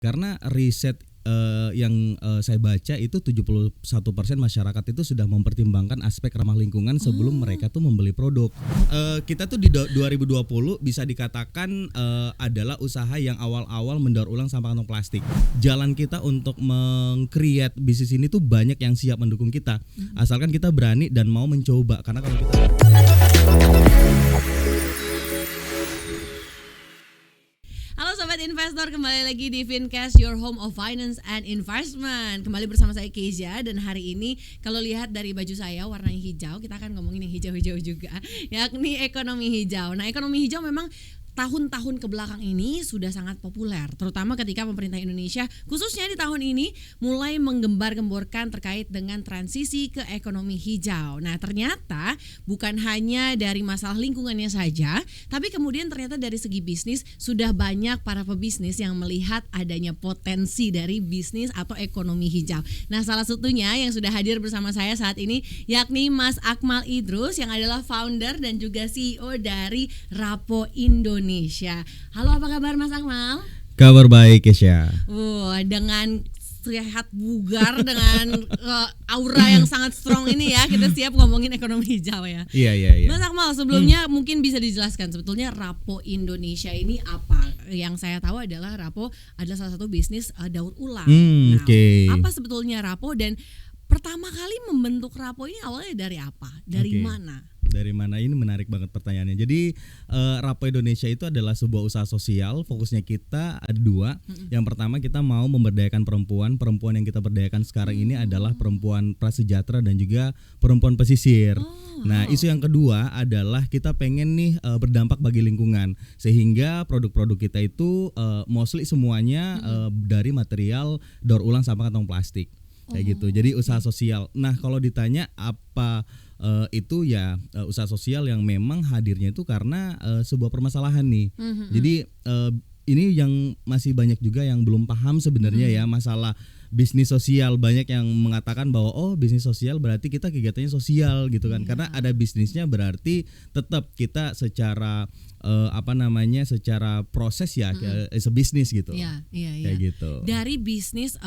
Karena riset yang saya baca itu 71% masyarakat itu sudah mempertimbangkan aspek ramah lingkungan sebelum mereka tuh membeli produk. Kita tuh di 2020 bisa dikatakan adalah usaha yang awal-awal mendaur ulang sampah kantong plastik. Jalan kita untuk meng-create bisnis ini tuh banyak yang siap mendukung kita, asalkan kita berani dan mau mencoba. Karena kalau kita Halo Sobat Investor, kembali lagi di Fincast, your home of finance and investment. Kembali bersama saya Kezia, dan hari ini kalau lihat dari baju saya warnanya hijau, kita akan ngomongin yang hijau-hijau juga, yakni ekonomi hijau. Nah, ekonomi hijau memang tahun-tahun ke belakang ini sudah sangat populer, terutama ketika pemerintah Indonesia khususnya di tahun ini mulai menggembar-gemborkan terkait dengan transisi ke ekonomi hijau. Nah, ternyata bukan hanya dari masalah lingkungannya saja, tapi kemudian ternyata dari segi bisnis sudah banyak para pebisnis yang melihat adanya potensi dari bisnis atau ekonomi hijau. Nah, salah satunya yang sudah hadir bersama saya saat ini yakni Mas Akmal Idrus yang adalah founder dan juga CEO dari Rapo Indonesia. Halo, apa kabar Mas Akmal? kabar baik Kesha. Dengan sehat bugar dengan aura yang sangat strong ini ya, kita siap ngomongin ekonomi hijau ya. Iya. Mas Akmal, sebelumnya mungkin bisa dijelaskan sebetulnya Rapo Indonesia ini apa? Yang saya tahu adalah Rapo adalah salah satu bisnis daur ulang. Apa sebetulnya Rapo, dan pertama kali membentuk Rapo ini awalnya dari apa? Dari mana? Dari mana? Ini menarik banget pertanyaannya. Jadi Rapo Indonesia itu adalah sebuah usaha sosial. Fokusnya kita ada dua. Yang pertama, kita mau memberdayakan perempuan. Perempuan yang kita berdayakan sekarang ini adalah perempuan prasejahtera dan juga perempuan pesisir. Nah, isu yang kedua adalah kita pengen nih berdampak bagi lingkungan, sehingga produk-produk kita itu mostly semuanya dari material daur ulang sampah kantong plastik. Kayak gitu. Jadi usaha sosial. Nah, kalau ditanya apa itu ya usaha sosial yang memang hadirnya itu karena sebuah permasalahan nih. Jadi ini yang masih banyak juga yang belum paham sebenarnya ya masalah bisnis sosial. Banyak yang mengatakan bahwa bisnis sosial berarti kita kegiatannya sosial gitu kan. Karena ada bisnisnya berarti tetap kita secara secara proses ya sebisnis gitu. Iya. Kayak gitu. Dari bisnis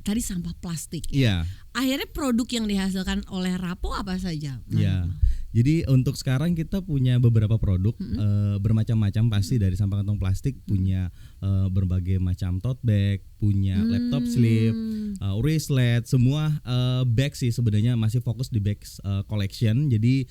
tadi sampah plastik. Iya. Akhirnya produk yang dihasilkan oleh Rapo apa saja? Iya. Jadi untuk sekarang kita punya beberapa produk bermacam-macam pasti dari sampah kantong plastik, punya berbagai macam tote bag, punya laptop sleeve, wristlet, semua bag sih sebenarnya masih fokus di bag collection. Jadi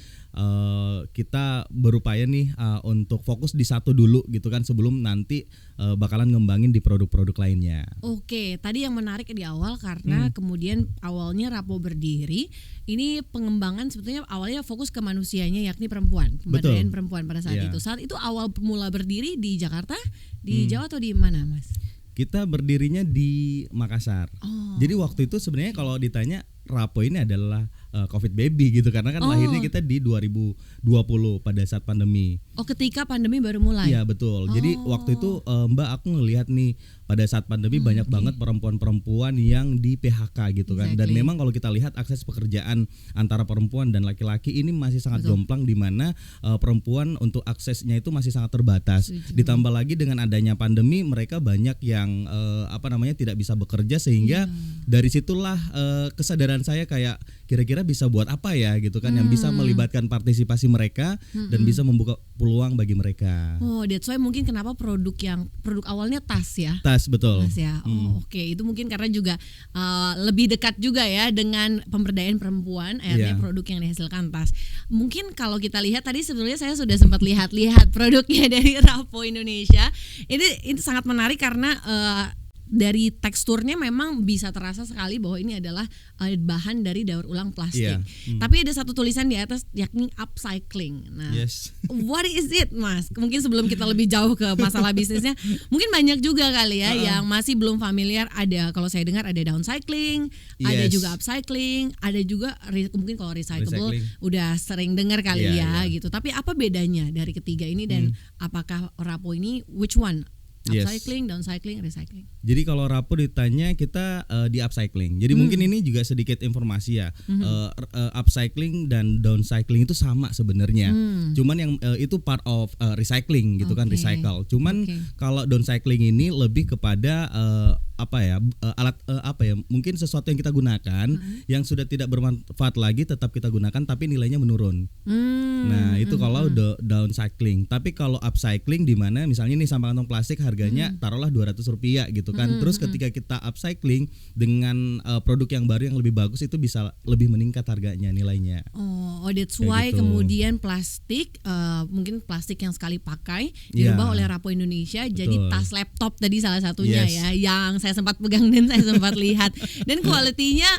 kita berupaya nih untuk fokus di satu dulu gitu kan sebelum nanti bakalan ngembangin di produk-produk lainnya. Oke, tadi yang menarik di awal karena kemudian awalnya Rapo berdiri, ini pengembangan sebetulnya awalnya fokus ke manusianya yakni perempuan, pemberdayaan perempuan pada saat itu. Saat itu awal mula berdiri di Jakarta, di Jawa atau di mana, Mas? Kita berdirinya di Makassar. Jadi waktu itu sebenarnya kalau ditanya Rapo ini adalah COVID baby gitu, karena kan lahirnya kita di 2020 pada saat pandemi. Ketika pandemi baru mulai. Iya betul. Jadi waktu itu Mbak, aku ngelihat nih pada saat pandemi banyak banget perempuan-perempuan yang di PHK gitu kan. Dan memang kalau kita lihat akses pekerjaan antara perempuan dan laki-laki ini masih sangat jomplang, di mana perempuan untuk aksesnya itu masih sangat terbatas. Ditambah lagi dengan adanya pandemi, mereka banyak yang tidak bisa bekerja, sehingga dari situlah kesadaran saya kayak kira-kira bisa buat apa ya gitu kan, yang bisa melibatkan partisipasi mereka dan bisa membuka peluang bagi mereka. That's why mungkin kenapa produk awalnya tas ya. Tas, betul. Tas ya. Oke. Itu mungkin karena juga lebih dekat juga ya dengan pemberdayaan perempuan, akhirnya produk yang dihasilkan tas. Mungkin kalau kita lihat tadi sebetulnya saya sudah sempat lihat produknya dari Rapo Indonesia. Ini sangat menarik karena dari teksturnya memang bisa terasa sekali bahwa ini adalah bahan dari daur ulang plastik. Tapi ada satu tulisan di atas yakni upcycling. Nah, what is it, Mas? Mungkin sebelum kita lebih jauh ke masalah bisnisnya, mungkin banyak juga kali ya yang masih belum familiar. Ada, kalau saya dengar ada downcycling, ada juga upcycling, ada juga mungkin kalau recyclable udah sering dengar kali gitu. Tapi apa bedanya dari ketiga ini, dan apakah Rapo ini which one Yes. Upcycling, downcycling, recycling. Jadi kalau Rapo ditanya kita di upcycling. Jadi mungkin ini juga sedikit informasi ya. Upcycling dan downcycling itu sama sebenarnya. Cuman yang itu part of recycling gitu kan, recycle. Cuman kalau downcycling ini lebih kepada alat mungkin sesuatu yang kita gunakan yang sudah tidak bermanfaat lagi tetap kita gunakan tapi nilainya menurun. Nah, itu kalau downcycling. Tapi kalau upcycling di mana misalnya nih sampah kantong plastik harganya taruhlah Rp200 gitu kan. Terus ketika kita upcycling dengan produk yang baru yang lebih bagus itu bisa lebih meningkat harganya, nilainya. That's why gitu. Kemudian plastik mungkin plastik yang sekali pakai dirubah oleh Rapo Indonesia jadi tas laptop tadi salah satunya ya, yang saya sempat pegang dan saya sempat lihat. Dan kualitinya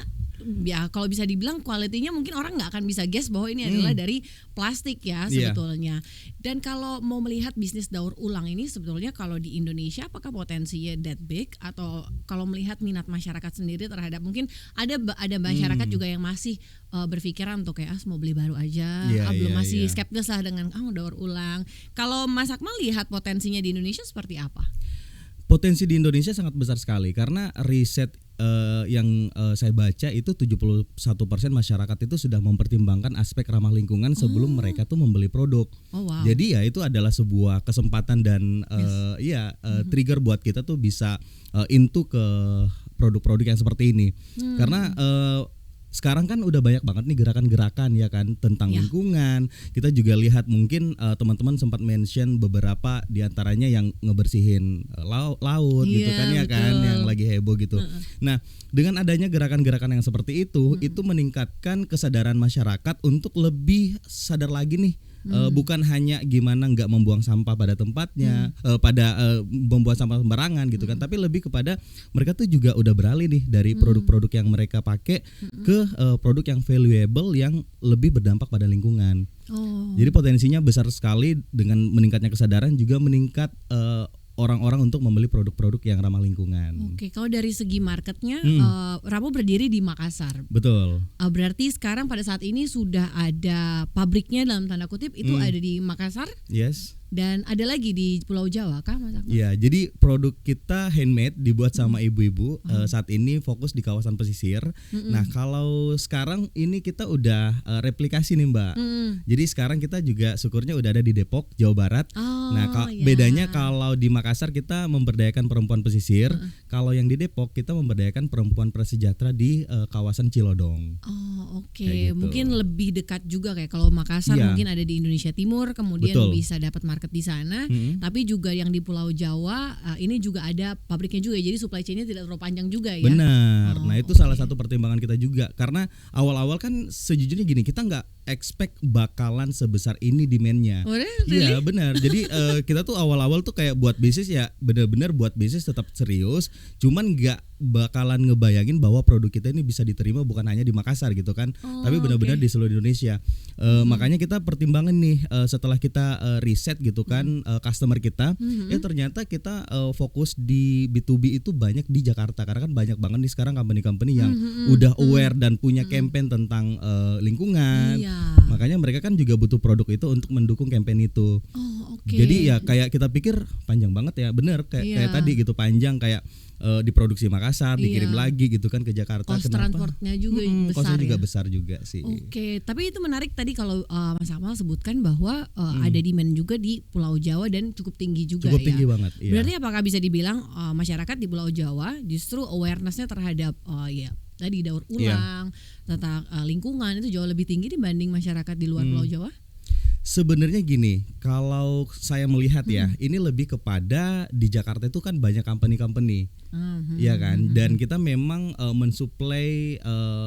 ya kalau bisa dibilang kualitinya mungkin orang nggak akan bisa guess bahwa ini adalah dari plastik ya sebetulnya. Dan kalau mau melihat bisnis daur ulang ini sebetulnya kalau di Indonesia apakah potensinya that big, atau kalau melihat minat masyarakat sendiri terhadap, mungkin ada masyarakat juga yang masih berpikiran untuk kayak mau beli baru aja, belum masih skeptis lah dengan daur ulang. Kalau Mas Akmal lihat potensinya di Indonesia seperti apa? Potensi di Indonesia sangat besar sekali karena riset yang saya baca itu 71% masyarakat itu sudah mempertimbangkan aspek ramah lingkungan sebelum mereka tuh membeli produk. Jadi ya itu adalah sebuah kesempatan dan trigger buat kita tuh bisa into ke produk-produk yang seperti ini. Karena sekarang kan udah banyak banget nih gerakan-gerakan ya kan tentang lingkungan. Kita juga lihat mungkin teman-teman sempat mention beberapa diantaranya yang ngebersihin laut gitu kan ya kan, yang lagi heboh gitu. Nah, dengan adanya gerakan-gerakan yang seperti itu meningkatkan kesadaran masyarakat untuk lebih sadar lagi nih. Bukan hanya gimana nggak membuang sampah pada tempatnya, membuang sampah sembarangan gitu kan, tapi lebih kepada mereka tuh juga udah beralih nih dari produk-produk yang mereka pakai ke produk yang valuable yang lebih berdampak pada lingkungan. Jadi potensinya besar sekali dengan meningkatnya kesadaran juga meningkat orang-orang untuk membeli produk-produk yang ramah lingkungan. Kalau dari segi marketnya, Rapo berdiri di Makassar. Betul. Berarti sekarang pada saat ini sudah ada pabriknya dalam tanda kutip itu ada di Makassar. Yes. Dan ada lagi di Pulau Jawa kah Mas Akmal? Iya, jadi produk kita handmade dibuat sama ibu-ibu. Saat ini fokus di kawasan pesisir. Nah, kalau sekarang ini kita udah replikasi nih Mbak. Jadi sekarang kita juga syukurnya udah ada di Depok, Jawa Barat. Bedanya kalau di Makassar kita memberdayakan perempuan pesisir, kalau yang di Depok kita memberdayakan perempuan prasejahtera di kawasan Cilodong. Gitu. Mungkin lebih dekat juga kayak kalau Makassar mungkin ada di Indonesia Timur, kemudian bisa dapat market di sana, tapi juga yang di Pulau Jawa ini juga ada pabriknya juga, jadi supply chain-nya tidak terlalu panjang juga ya. Benar. Nah itu salah satu pertimbangan kita juga karena awal-awal kan sejujurnya gini, kita nggak expect bakalan sebesar ini demand-nya. Iya benar. Jadi kita tuh awal-awal tuh kayak buat bisnis ya benar-benar buat bisnis tetap serius, cuman nggak bakalan ngebayangin bahwa produk kita ini bisa diterima bukan hanya di Makassar gitu kan, tapi benar-benar di seluruh Indonesia. Makanya kita pertimbangan nih setelah kita riset gitu kan customer kita, ternyata kita fokus di B2B itu banyak di Jakarta karena kan banyak banget nih sekarang company-company yang udah aware dan punya campaign tentang lingkungan. Makanya mereka kan juga butuh produk itu untuk mendukung campaign itu. Jadi ya kayak kita pikir panjang banget ya, bener kayak tadi gitu, panjang kayak diproduksi Makassar, dikirim lagi gitu kan ke Jakarta. Cost transportnya juga besar. Costnya juga ya? besar juga sih. Tapi itu menarik tadi kalau Mas Akmal sebutkan bahwa ada demand juga di Pulau Jawa dan cukup tinggi juga. Cukup tinggi banget. Berarti apakah bisa dibilang masyarakat di Pulau Jawa justru awareness-nya terhadap tadi daur ulang tentang lingkungan itu jauh lebih tinggi dibanding masyarakat di luar Pulau Jawa? Sebenarnya gini, kalau saya melihat ya, ini lebih kepada di Jakarta itu kan banyak company-company, ya kan, dan kita memang mensuplai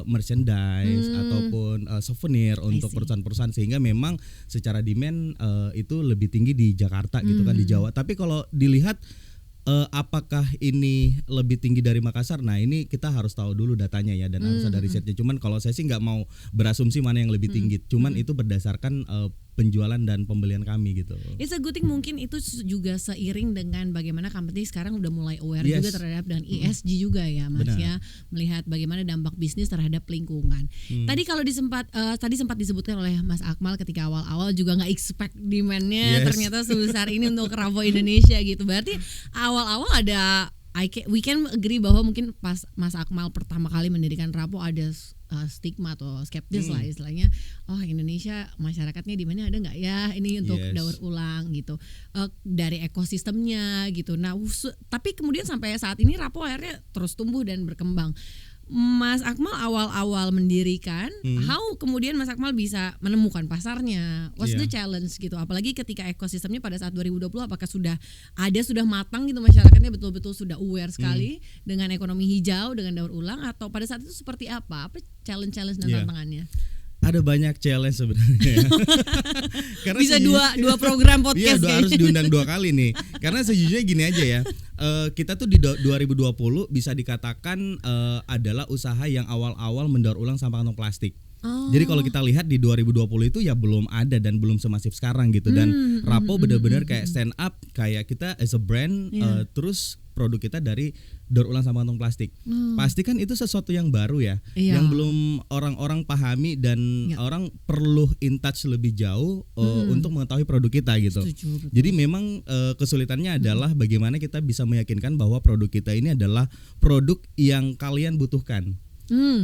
merchandise ataupun souvenir untuk perusahaan-perusahaan sehingga memang secara demand itu lebih tinggi di Jakarta gitu kan, di Jawa. Tapi kalau dilihat apakah ini lebih tinggi dari Makassar? Nah ini kita harus tahu dulu datanya ya dan harus ada risetnya. Cuman kalau saya sih nggak mau berasumsi mana yang lebih tinggi. Cuman itu berdasarkan penjualan dan pembelian kami gitu. It's a good thing, mungkin itu juga seiring dengan bagaimana company sekarang udah mulai aware juga terhadap dengan ESG juga ya Mas. Benar. Ya, melihat bagaimana dampak bisnis terhadap lingkungan. Tadi kalau tadi sempat disebutkan oleh Mas Akmal ketika awal-awal juga nggak expect demand-nya ternyata sebesar ini untuk Rapo Indonesia gitu. Berarti awal-awal ada we can agree bahwa mungkin pas Mas Akmal pertama kali mendirikan Rapo ada stigma atau skeptis lah istilahnya. Oh, Indonesia masyarakatnya di mana, ada nggak ya ini untuk daur ulang gitu, dari ekosistemnya gitu. Nah, tapi kemudian sampai saat ini Rapo akhirnya terus tumbuh dan berkembang. Mas Akmal awal-awal mendirikan, how kemudian Mas Akmal bisa menemukan pasarnya? What's the challenge gitu? Apalagi ketika ekosistemnya pada saat 2020 apakah sudah matang gitu, masyarakatnya betul-betul sudah aware sekali dengan ekonomi hijau, dengan daur ulang, atau pada saat itu seperti apa? Apa challenge dan tantangannya? Ada banyak challenge sebenarnya. Karena bisa dua program podcast. Iya, harus diundang 2 kali nih. Karena sejujurnya gini aja ya. Kita tuh di 2020 bisa dikatakan adalah usaha yang awal-awal mendaur ulang sampah kantong plastik. Jadi kalau kita lihat di 2020 itu ya belum ada dan belum semasif sekarang gitu. Dan Rapo benar-benar kayak stand up, kayak kita as a brand, terus produk kita dari daur ulang sampah kantong plastik. Pasti kan itu sesuatu yang baru ya, yang belum orang-orang pahami dan orang perlu in touch lebih jauh untuk mengetahui produk kita gitu. Setuju, jadi memang kesulitannya adalah bagaimana kita bisa meyakinkan bahwa produk kita ini adalah produk yang kalian butuhkan.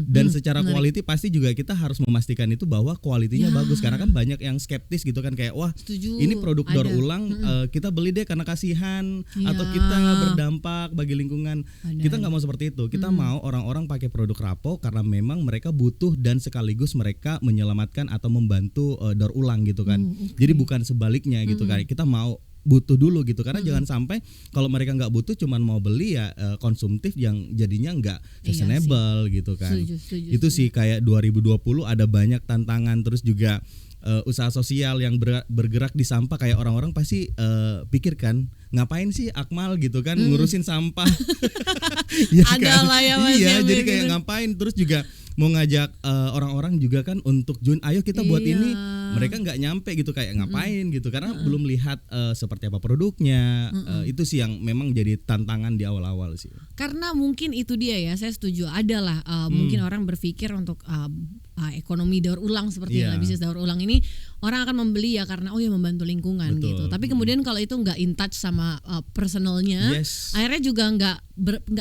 Dan secara quality pasti juga kita harus memastikan itu bahwa kualitinya bagus, karena kan banyak yang skeptis gitu kan, kayak wah ini produk daur ulang kita beli deh karena kasihan atau kita berdampak bagi lingkungan. Kita nggak mau seperti itu. Kita mau orang-orang pakai produk Rapo karena memang mereka butuh dan sekaligus mereka menyelamatkan atau membantu daur ulang gitu kan. Jadi bukan sebaliknya gitu kan. Kita mau butuh dulu gitu, karena jangan sampai kalau mereka nggak butuh cuman mau beli ya konsumtif yang jadinya nggak sustainable gitu kan. Itu sih kayak 2020 ada banyak tantangan, terus juga usaha sosial yang bergerak di sampah, kayak orang-orang pasti pikirkan ngapain sih Akmal gitu kan ngurusin sampah. Ya ada lah ya Mas. Iya, jadi kayak ngapain, terus juga mau ngajak orang-orang juga kan untuk join, ayo kita buat ini. Mereka nggak nyampe gitu, kayak ngapain gitu, karena belum lihat seperti apa produknya. Itu sih yang memang jadi tantangan di awal-awal sih. Karena mungkin itu dia ya, saya setuju, adalah mungkin orang berpikir untuk ekonomi daur ulang seperti bisnis daur ulang ini orang akan membeli ya karena membantu lingkungan. Betul. Gitu. Tapi kemudian kalau itu nggak in touch sama personalnya, akhirnya juga nggak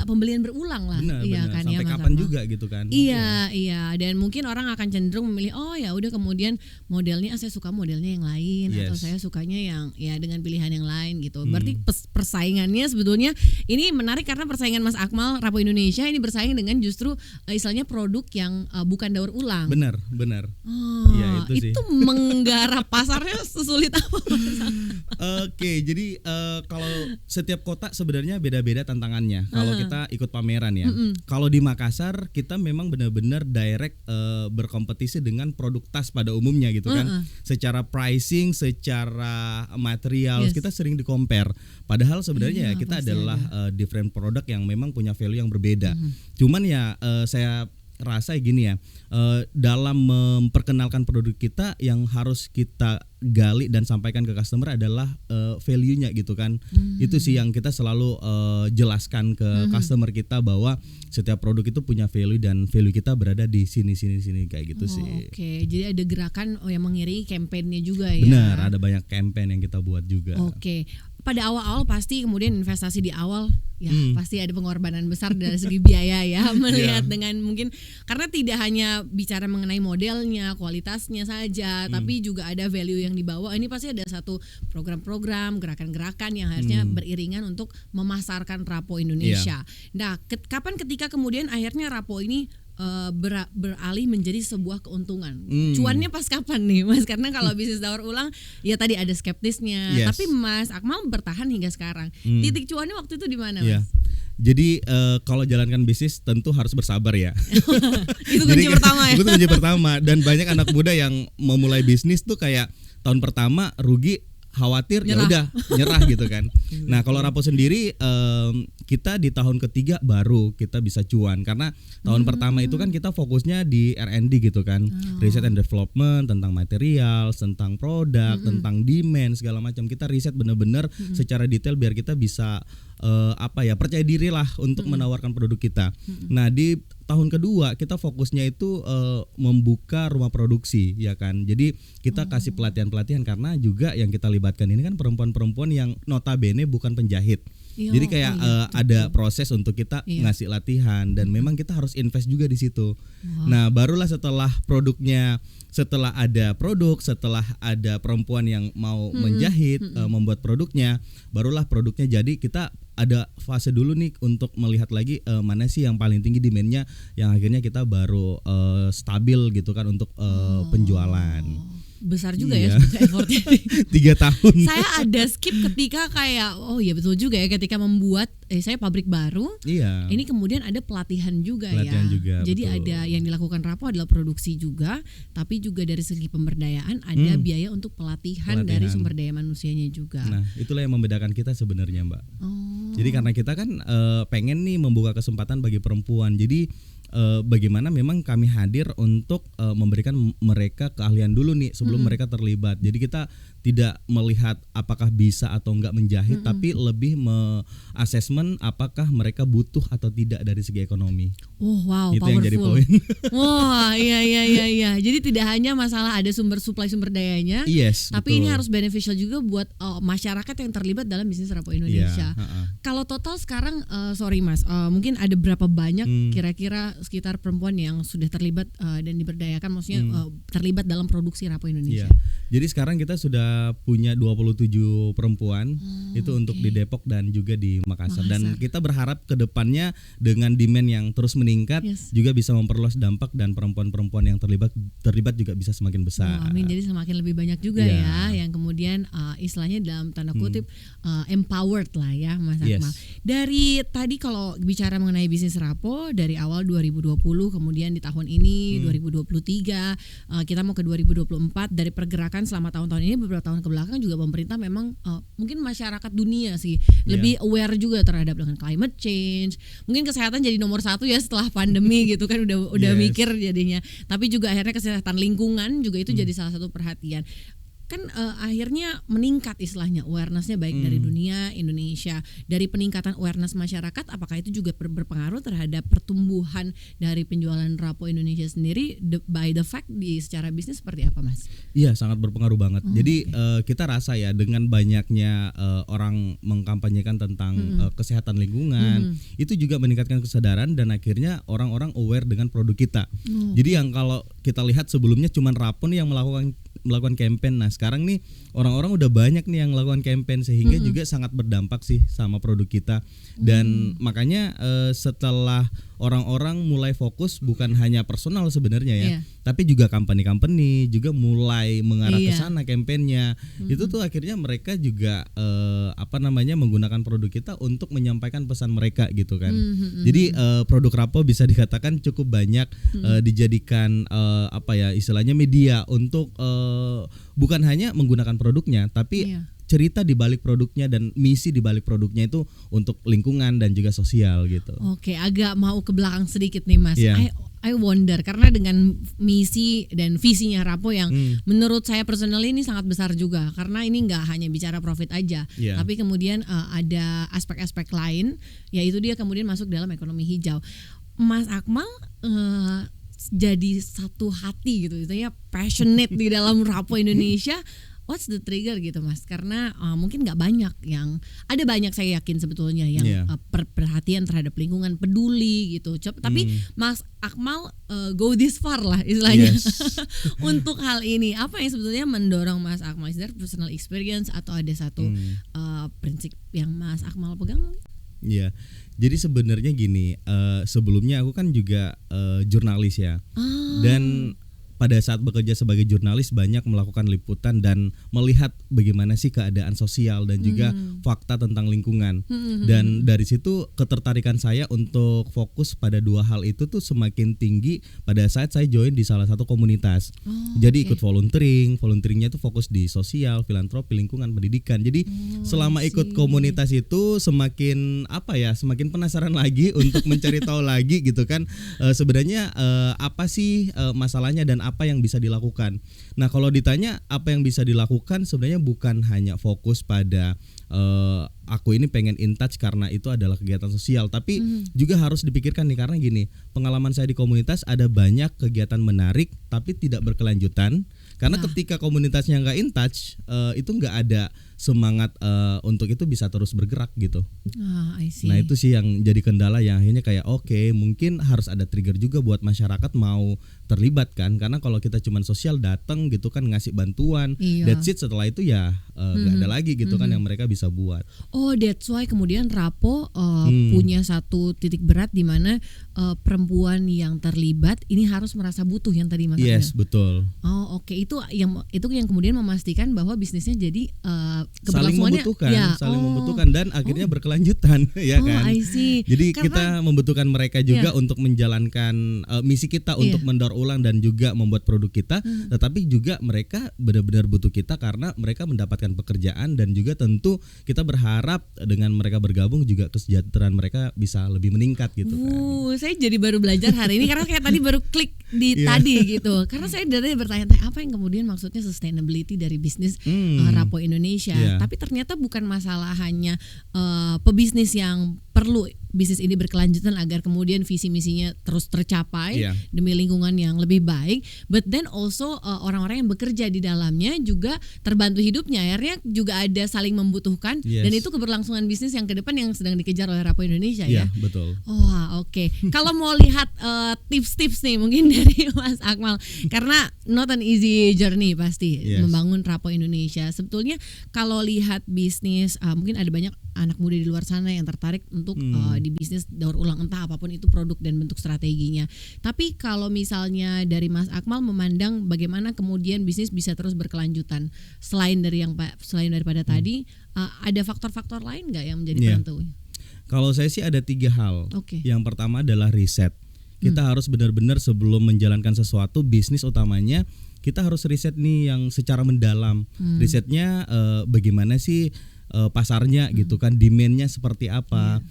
pembelian berulang lah. Benar. Kan, sampai ya, kapan juga gitu kan. Iya. Dan mungkin orang akan cenderung memilih ya udah, kemudian modelnya saya suka modelnya yang lain, atau saya sukanya yang ya dengan pilihan yang lain gitu. Berarti persaingannya sebetulnya ini menarik, karena persaingan Mas Akmal Rapo Indonesia ini bersaing dengan justru istilahnya produk yang bukan daur ulang. Benar. Ya, itu menggarap pasarnya sesulit apa? Oke, jadi kalau setiap kota sebenarnya beda-beda tantangannya. Kalau kita ikut pameran ya. Kalau di Makassar kita memang benar-benar direct berkompetisi dengan produk tas pada umumnya gitu kan. Secara pricing, secara material kita sering di-compare. Padahal sebenarnya kita adalah different product yang memang punya value yang berbeda. Cuman ya saya rasa gini ya, dalam memperkenalkan produk kita yang harus kita gali dan sampaikan ke customer adalah value-nya gitu kan. Itu sih yang kita selalu jelaskan ke customer kita, bahwa setiap produk itu punya value dan value kita berada di sini kayak gitu sih. Oke, jadi ada gerakan yang mengiringi kampanye juga ya. Benar, ada banyak campaign yang kita buat juga. Oke. Pada awal-awal pasti kemudian investasi di awal ya pasti ada pengorbanan besar dari segi biaya ya, melihat dengan mungkin karena tidak hanya bicara mengenai modelnya, kualitasnya saja, tapi juga ada value yang dibawa. Ini pasti ada satu program-program, gerakan-gerakan yang harusnya beriringan untuk memasarkan Rapo Indonesia. Nah, kapan ketika kemudian akhirnya Rapo ini beralih menjadi sebuah keuntungan? Cuannya pas kapan nih Mas? Karena kalau bisnis daur ulang ya tadi ada skeptisnya, tapi Mas Akmal bertahan hingga sekarang. Titik cuannya waktu itu di mana Mas? Jadi kalau jalankan bisnis tentu harus bersabar ya. Itu kunci pertama ya. Itu kunci pertama, dan banyak anak muda yang memulai bisnis tuh kayak tahun pertama rugi khawatir ya udah nyerah gitu kan. Nah kalau Rapo sendiri kita di tahun ketiga baru kita bisa cuan karena tahun pertama itu kan kita fokusnya di R&D gitu kan, research and development tentang material, tentang produk, tentang demand segala macam. Kita riset bener-bener secara detail biar kita bisa percaya diri lah untuk menawarkan produk kita. Nah di tahun kedua kita fokusnya itu membuka rumah produksi ya kan. Jadi kita kasih pelatihan-pelatihan karena juga yang kita libatkan ini kan perempuan-perempuan yang notabene bukan penjahit. Jadi kayak ada proses untuk kita ngasih latihan dan memang kita harus invest juga di situ. Nah, barulah setelah ada produk, setelah ada perempuan yang mau menjahit, membuat produknya, barulah produknya jadi. Kita ada fase dulu nih untuk melihat lagi mana sih yang paling tinggi demand-nya, yang akhirnya kita baru stabil gitu kan untuk penjualan. Besar juga ya effortnya. 3 tahun. Saya ada skip ketika kayak betul juga ya, ketika membuat saya pabrik baru. Iya. Ini kemudian ada pelatihan juga juga, jadi betul. ada yang dilakukan Rapo adalah produksi juga, tapi juga dari segi pemberdayaan ada biaya untuk pelatihan dari sumber daya manusianya juga. Nah, itulah yang membedakan kita sebenarnya, Mbak. Jadi karena kita kan pengen nih membuka kesempatan bagi perempuan. Jadi bagaimana memang kami hadir untuk memberikan mereka keahlian dulu nih sebelum mereka terlibat. Jadi kita tidak melihat apakah bisa atau enggak menjahit, tapi lebih asesmen apakah mereka butuh atau tidak dari segi ekonomi. Wow, itu powerful. Yang jadi poin. Wah, iya. Jadi tidak hanya masalah ada sumber dayanya, tapi betul. ini harus beneficial juga buat masyarakat yang terlibat dalam bisnis Rapo Indonesia. Kalau total sekarang, sorry Mas, mungkin ada berapa banyak kira-kira sekitar perempuan yang sudah terlibat dan diberdayakan, maksudnya terlibat dalam produksi Rapo Indonesia? Jadi sekarang kita sudah punya 27 perempuan itu untuk di Depok dan juga di Makassar. Dan kita berharap ke depannya dengan demand yang terus meningkat juga bisa memperluas dampak dan perempuan-perempuan yang terlibat juga bisa semakin besar. Amin. Jadi semakin lebih banyak juga ya yang kemudian istilahnya dalam tanda kutip empowered lah ya Mas Akmal. Dari tadi kalau bicara mengenai bisnis Rapo dari awal 2020 kemudian di tahun ini 2023 kita mau ke 2024, dari pergerakan selama tahun-tahun ini beberapa tahun ke belakang juga pemerintah memang mungkin masyarakat dunia sih lebih aware juga terhadap dengan climate change. Mungkin kesehatan jadi nomor 1 ya setelah pandemi gitu kan, udah mikir jadinya. Tapi juga akhirnya kesehatan lingkungan juga itu jadi salah satu perhatian. Kan akhirnya meningkat istilahnya awarenessnya baik dari dunia, Indonesia. Dari peningkatan awareness masyarakat, apakah itu juga berpengaruh terhadap pertumbuhan dari penjualan Rapo Indonesia sendiri by the fact di secara bisnis seperti apa Mas? Iya, sangat berpengaruh banget. Jadi kita rasa ya dengan banyaknya orang mengkampanyekan tentang kesehatan lingkungan, itu juga meningkatkan kesadaran dan akhirnya orang-orang aware dengan produk kita. Jadi yang kalau kita lihat sebelumnya cuman Rapo nih yang melakukan campaign. Nah sekarang nih orang-orang udah banyak nih yang melakukan campaign sehingga juga sangat berdampak sih sama produk kita. Dan makanya setelah orang-orang mulai fokus bukan hanya personal sebenarnya ya, tapi juga company-company juga mulai mengarah ke sana campaignnya. Itu tuh akhirnya mereka juga menggunakan produk kita untuk menyampaikan pesan mereka gitu kan. Jadi produk Rapo bisa dikatakan cukup banyak dijadikan istilahnya media untuk bukan hanya menggunakan produknya tapi cerita di balik produknya dan misi di balik produknya itu untuk lingkungan dan juga sosial gitu. Oke, agak mau ke belakang sedikit nih Mas. I wonder karena dengan misi dan visinya Rapo yang menurut saya personally ini sangat besar juga, karena ini nggak hanya bicara profit aja, tapi kemudian ada aspek-aspek lain, yaitu dia kemudian masuk dalam ekonomi hijau. Mas Akmal jadi satu hati gitu ya, passionate di dalam Rapo Indonesia. What's the trigger gitu Mas? Karena mungkin nggak banyak yang, ada banyak saya yakin sebetulnya yang perhatian terhadap lingkungan, peduli gitu. Tapi Mas Akmal go this far lah istilahnya untuk hal ini. Apa yang sebetulnya mendorong Mas Akmal? Is there personal experience atau ada satu prinsip yang Mas Akmal pegang mungkin? Iya, jadi sebenarnya gini, sebelumnya aku kan juga jurnalis ya, dan pada saat bekerja sebagai jurnalis banyak melakukan liputan dan melihat bagaimana sih keadaan sosial dan juga fakta tentang lingkungan. Dan dari situ ketertarikan saya untuk fokus pada dua hal itu tuh semakin tinggi pada saat saya join di salah satu komunitas. Jadi ikut volunteeringnya itu fokus di sosial, filantropi, lingkungan, pendidikan. Jadi selama ikut komunitas itu semakin semakin penasaran lagi untuk mencari tahu lagi gitu kan, sebenarnya apa sih masalahnya dan apa yang bisa dilakukan. Nah, kalau ditanya apa yang bisa dilakukan, sebenarnya bukan hanya fokus pada aku ini pengen in touch karena itu adalah kegiatan sosial, tapi juga harus dipikirkan nih, karena gini, pengalaman saya di komunitas ada banyak kegiatan menarik tapi tidak berkelanjutan karena ketika komunitasnya nggak in touch, itu nggak ada semangat untuk itu bisa terus bergerak gitu. I see. Nah, itu sih yang jadi kendala yang akhirnya kayak mungkin harus ada trigger juga buat masyarakat mau terlibat kan, karena kalau kita cuman sosial datang gitu kan ngasih bantuan, that's it, setelah itu ya nggak ada lagi gitu kan yang mereka bisa buat. Oh, that's why kemudian Rapo punya satu titik berat di mana perempuan yang terlibat ini harus merasa butuh yang tadi Mas. Yes, betul. Oh, oke. Itu yang kemudian memastikan bahwa bisnisnya jadi saling membutuhkan dan akhirnya berkelanjutan ya kan. I see. Jadi kita membutuhkan mereka juga untuk menjalankan misi kita untuk mendaur ulang dan juga membuat produk kita, tetapi juga mereka benar-benar butuh kita karena mereka mendapatkan pekerjaan dan juga tentu kita berharap dengan mereka bergabung juga kesejahteraan mereka bisa lebih meningkat gitu kan. Saya jadi baru belajar hari ini karena kayak tadi baru klik di tadi gitu. Karena saya dari bertanya-tanya apa yang kemudian maksudnya sustainability dari bisnis Rapo Indonesia. Tapi ternyata bukan masalah hanya pebisnis yang perlu bisnis ini berkelanjutan agar kemudian visi misinya terus tercapai demi lingkungan yang lebih baik, but then also orang-orang yang bekerja di dalamnya juga terbantu hidupnya, akhirnya juga ada saling membutuhkan, dan itu keberlangsungan bisnis yang ke depan yang sedang dikejar oleh Rapo Indonesia ya. Betul. Oke. Kalau mau lihat tips-tips nih mungkin dari Mas Akmal, karena not an easy journey pasti membangun Rapo Indonesia. Sebetulnya kalau lihat bisnis, mungkin ada banyak anak muda di luar sana yang tertarik untuk di bisnis daur ulang entah apapun itu produk dan bentuk strateginya. Tapi kalau misalnya dari Mas Akmal memandang bagaimana kemudian bisnis bisa terus berkelanjutan selain daripada tadi, ada faktor-faktor lain nggak yang menjadi penentu? Kalau saya sih ada 3 hal. Yang pertama adalah riset. Kita harus benar-benar sebelum menjalankan sesuatu bisnis utamanya kita harus riset nih yang secara mendalam. Risetnya bagaimana sih pasarnya gitu kan, demand-nya seperti apa,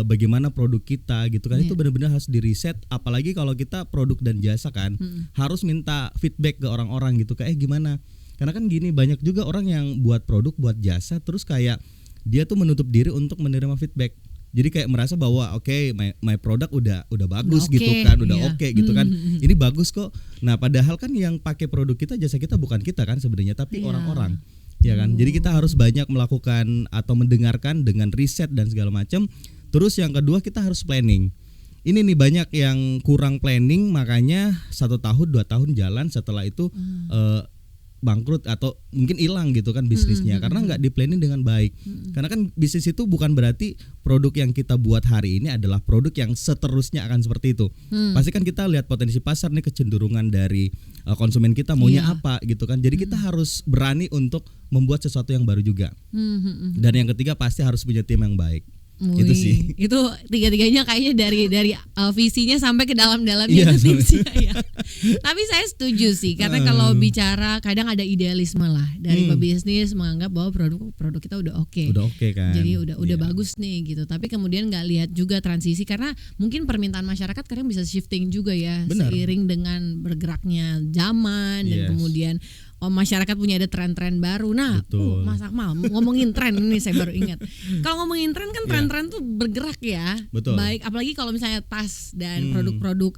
bagaimana produk kita gitu kan, itu benar-benar harus diriset. Apalagi kalau kita produk dan jasa kan, harus minta feedback ke orang-orang gitu, kayak gimana. Karena kan gini, banyak juga orang yang buat produk, buat jasa, terus kayak dia tuh menutup diri untuk menerima feedback. Jadi kayak merasa bahwa my product udah bagus gitu kan, udah gitu kan. Ini bagus kok. Nah, padahal kan yang pakai produk kita, jasa kita bukan kita kan sebenarnya, tapi orang-orang. Ya kan. Jadi kita harus banyak melakukan atau mendengarkan dengan riset dan segala macam. Terus yang kedua kita harus planning. Ini nih banyak yang kurang planning, makanya 1 tahun 2 tahun jalan, setelah itu bangkrut atau mungkin hilang gitu kan bisnisnya karena nggak di planning dengan baik. Karena kan bisnis itu bukan berarti produk yang kita buat hari ini adalah produk yang seterusnya akan seperti itu. Pasti kan kita lihat potensi pasar nih, kecenderungan dari konsumen kita maunya apa gitu kan. Jadi kita harus berani untuk membuat sesuatu yang baru juga. Dan yang ketiga pasti harus punya tim yang baik. Itu sih. Itu 3-tiganya kayaknya dari visinya sampai ke dalam-dalamnya itu tipsnya ya. Tapi saya setuju sih, karena kalau bicara kadang ada idealisme lah dari pebisnis menganggap bahwa produk kita udah oke. Udah oke kan. Jadi udah bagus nih gitu. Tapi kemudian nggak lihat juga transisi, karena mungkin permintaan masyarakat kadang bisa shifting juga ya. Benar. Seiring dengan bergeraknya zaman dan kemudian masyarakat punya ada tren-tren baru. Nah, Mas Akmal ngomongin tren ini saya baru ingat. Kalau ngomongin tren kan tren-tren tuh bergerak ya. Betul. Baik, apalagi kalau misalnya tas dan produk-produk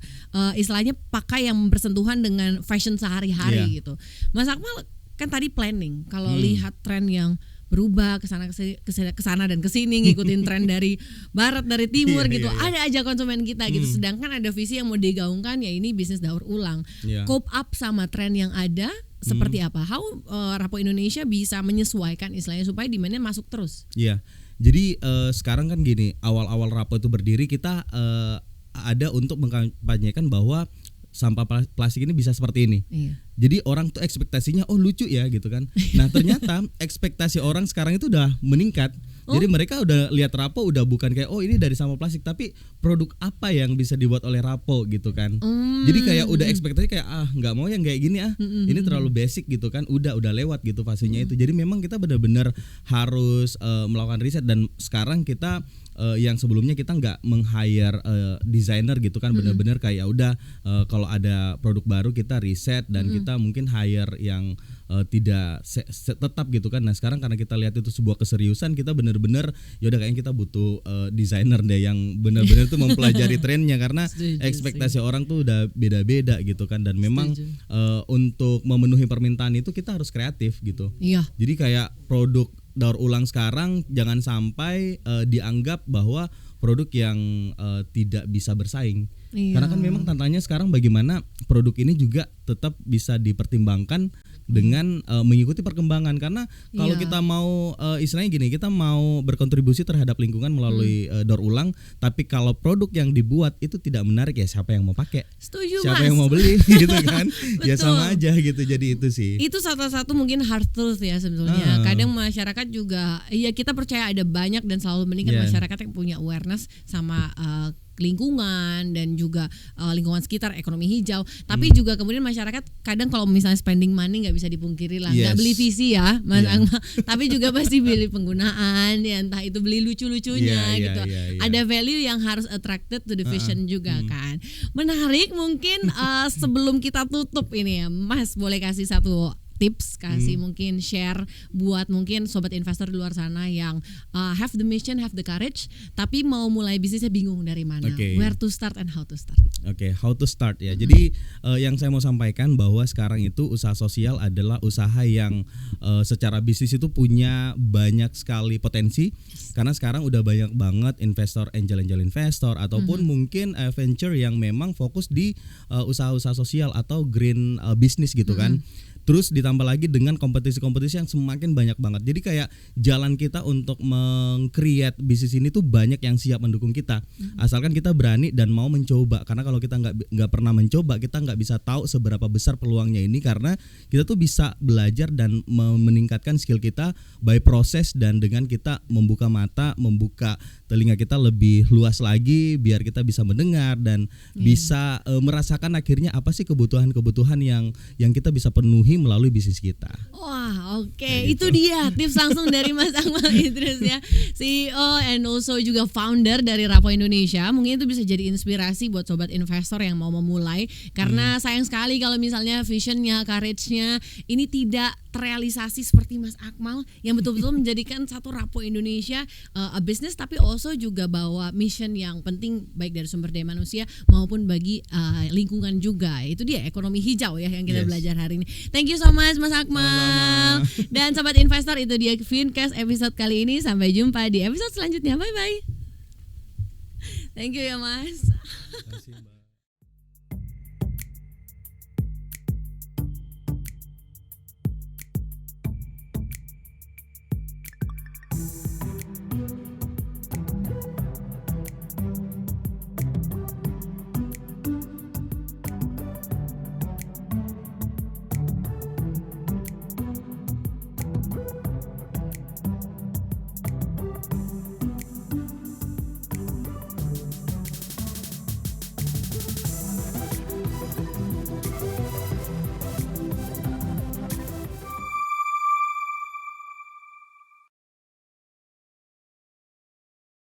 istilahnya pakai yang bersentuhan dengan fashion sehari-hari gitu. Mas Akmal kan tadi planning. Kalau lihat tren yang berubah kesana dan kesini, ngikutin tren dari barat dari timur gitu, ada aja konsumen kita gitu. Sedangkan ada visi yang mau digaungkan, ya ini bisnis daur ulang. Cope up sama tren yang ada seperti apa? How Rapo Indonesia bisa menyesuaikan istilahnya supaya demand-nya masuk terus? Iya. Jadi sekarang kan gini, awal-awal Rapo itu berdiri kita ada untuk mengkampanyekan bahwa sampah plastik ini bisa seperti ini. Iya. Jadi orang tuh ekspektasinya oh lucu ya gitu kan. Nah ternyata ekspektasi orang sekarang itu udah meningkat. Jadi mereka udah lihat Rapo udah bukan kayak oh ini dari sampah plastik, tapi produk apa yang bisa dibuat oleh Rapo gitu kan. Jadi kayak udah ekspektasi kayak nggak mau yang kayak gini ini terlalu basic gitu kan. Udah lewat gitu fasenya itu. Jadi memang kita benar-benar harus melakukan riset, dan sekarang kita yang sebelumnya kita nggak meng-hire designer gitu kan, benar-benar kayak udah kalau ada produk baru kita riset dan kita mungkin hire yang tidak tetap gitu kan. Nah sekarang karena kita lihat itu sebuah keseriusan, kita benar-benar yaudah kayaknya kita butuh desainer deh yang benar-benar tuh mempelajari trennya, karena ekspektasi orang tuh udah beda-beda gitu kan. Dan memang untuk memenuhi permintaan itu kita harus kreatif gitu. Iya. Jadi kayak produk daur ulang sekarang jangan sampai dianggap bahwa produk yang tidak bisa bersaing. Karena kan memang tantangannya sekarang bagaimana produk ini juga tetap bisa dipertimbangkan dengan mengikuti perkembangan. Karena kalau kita mau istilahnya gini, kita mau berkontribusi terhadap lingkungan melalui daur ulang, tapi kalau produk yang dibuat itu tidak menarik, ya siapa yang mau pakai? Setuju, siapa Mas. yang mau beli gitu kan? Ya sama aja gitu. Jadi itu sih. Itu satu-satu mungkin hard truth ya sebetulnya. Kadang masyarakat juga, ya kita percaya ada banyak dan selalu meningkat masyarakat yang punya awareness sama lingkungan dan juga lingkungan sekitar, ekonomi hijau. Tapi juga kemudian masyarakat kadang kalau misalnya spending money nggak bisa dipungkiri lah, nggak beli visi ya Mas Akmal, tapi juga pasti beli penggunaan ya, entah itu beli lucu-lucunya gitu. Ada value yang harus attracted to the vision juga kan. Menarik. Mungkin sebelum kita tutup ini ya Mas, boleh kasih satu tips, kasih mungkin share buat mungkin sobat investor di luar sana yang have the mission, have the courage, tapi mau mulai bisnisnya bingung dari mana, where to start and how to start. How to start ya. Jadi yang saya mau sampaikan bahwa sekarang itu usaha sosial adalah usaha yang secara bisnis itu punya banyak sekali potensi, karena sekarang udah banyak banget investor, angel investor ataupun mungkin venture yang memang fokus di usaha-usaha sosial atau green business gitu kan. Terus ditambah lagi dengan kompetisi-kompetisi yang semakin banyak banget. Jadi kayak jalan kita untuk meng-create bisnis ini tuh banyak yang siap mendukung kita. Asalkan kita berani dan mau mencoba. Karena kalau kita nggak pernah mencoba, kita nggak bisa tahu seberapa besar peluangnya ini. Karena kita tuh bisa belajar dan meningkatkan skill kita by proses, dan dengan kita membuka mata, membuka telinga kita lebih luas lagi, biar kita bisa mendengar dan bisa merasakan akhirnya apa sih kebutuhan-kebutuhan yang kita bisa penuhi melalui bisnis kita. Wah, itu dia tips langsung dari Mas Akmal Idris ya, CEO and also juga founder dari Rapo Indonesia. Mungkin itu bisa jadi inspirasi buat sobat investor yang mau memulai, karena sayang sekali kalau misalnya visionnya, courage-nya ini tidak terrealisasi seperti Mas Akmal yang betul-betul menjadikan satu Rapo Indonesia a business, tapi also juga bawa mission yang penting baik dari sumber daya manusia maupun bagi lingkungan juga. Itu dia ekonomi hijau ya yang kita belajar hari ini. Thank you so much Mas Akmal. Dan sobat investor, itu dia Fincast episode kali ini. Sampai jumpa di episode selanjutnya. Bye bye. Thank you ya Mas. Terima kasih, Mbak.